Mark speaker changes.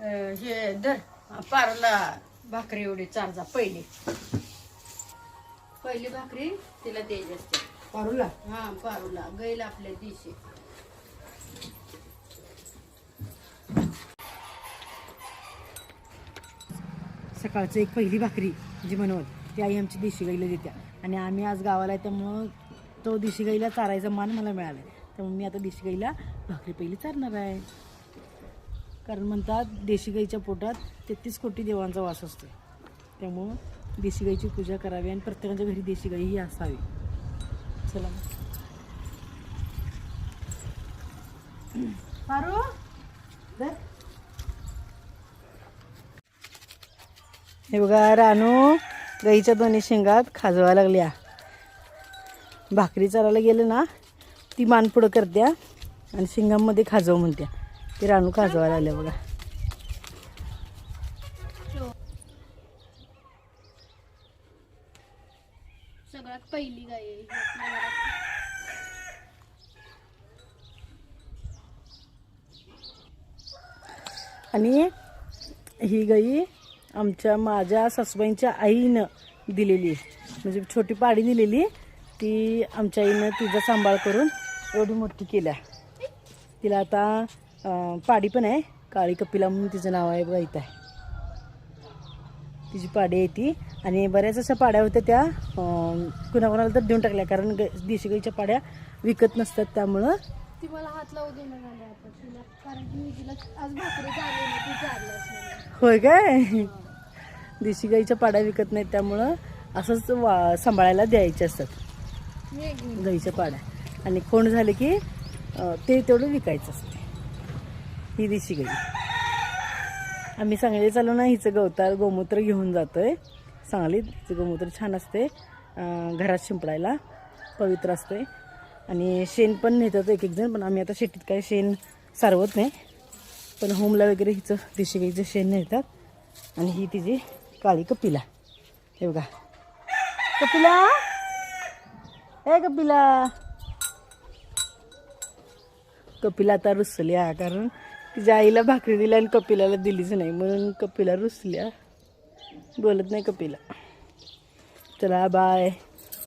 Speaker 1: हे दर पारूला भाकरी एवढी चारजा पहिली भाकरी तिला द्यायची असते
Speaker 2: पारूला.
Speaker 1: हा पारूला गैल आपल्या दिवशी.
Speaker 2: सकाळचं एक पहिली भाकरी जी बनवत ती आई आमची देशी गाईला देत्या. आणि आम्ही आज गावाला आहे त्यामुळं तो देशी गाईला चारायचा मान मला मिळाला आहे. त्यामुळे मी आता देशी गाईला भाकरी पहिली चारणार आहे. कारण म्हणतात देशी गाईच्या पोटात 33 कोटी देवांचा वास असतो. त्यामुळं देशी गाईची पूजा करावी आणि प्रत्येकाच्या घरी देशी गाई ही असावी. चला पारू धर. हे बघा रानू गाईच्या दोन्ही शेंगात खाजवायला लागल्या. भाकरी चारायला गेलं ना ती मान पुढं करत्या आणि शेंगांमध्ये खाजव म्हणत्या. ती रानू खाजवायला लागल्या बघा.
Speaker 3: सगळ्यात पहिली गाय आहे.
Speaker 2: आणि ही गाई माझ्या सासूबाईंच्या आईनं दिलेली आहे. म्हणजे छोटी पाडी दिलेली ती आमच्या आईनं तिचा सांभाळ करून एवढी मोठी केल्या. तिला आता पाडी पण आहे. काळी कपिला म्हणून तिचं नाव आहे बघा. इथं आहे तिची पाडी आहे ती. आणि बऱ्याच अशा पाड्या होत्या त्या कुणाकुणाला तर देऊन टाकल्या. कारण देशी गाईच्या पाड्या विकत नसतात. त्यामुळं
Speaker 3: ती मला हात लावू देणार नाही आता तिला. कारण की मी तिला आज भाकरी चालली ना ती चाललंच नाही.
Speaker 2: होय काय. देशी गाईच्या पाड्या विकत नाहीत त्यामुळं असंच सांभाळायला द्यायचे असतात गाईच्या पाड्या. आणि कोण झाले की ते तेवढं विकायचं असते. ही देशी गाई आम्ही सांगली चालू ना हिचं गोमूत्र घेऊन जातोय सांगलीत. हिचं गोमूत्र छान असते. घरात शिंपडायला पवित्र असते. आणि शेण पण नेतात एक जण. पण आम्ही आता शेतीत काय शेण सारवत नाही. पण होमला वगैरे हिचं देशी गाईचं शेण नेतात. आणि ही तिची काळी कपिला. हे बघा कपिला. हे कपिला. कपिला आता रुसल्या कारण तिच्या आईला भाकरी दिली आणि कपिलाला दिलीच नाही म्हणून कपिला रुसल्या. बोलत नाही कपिला. चला बाय.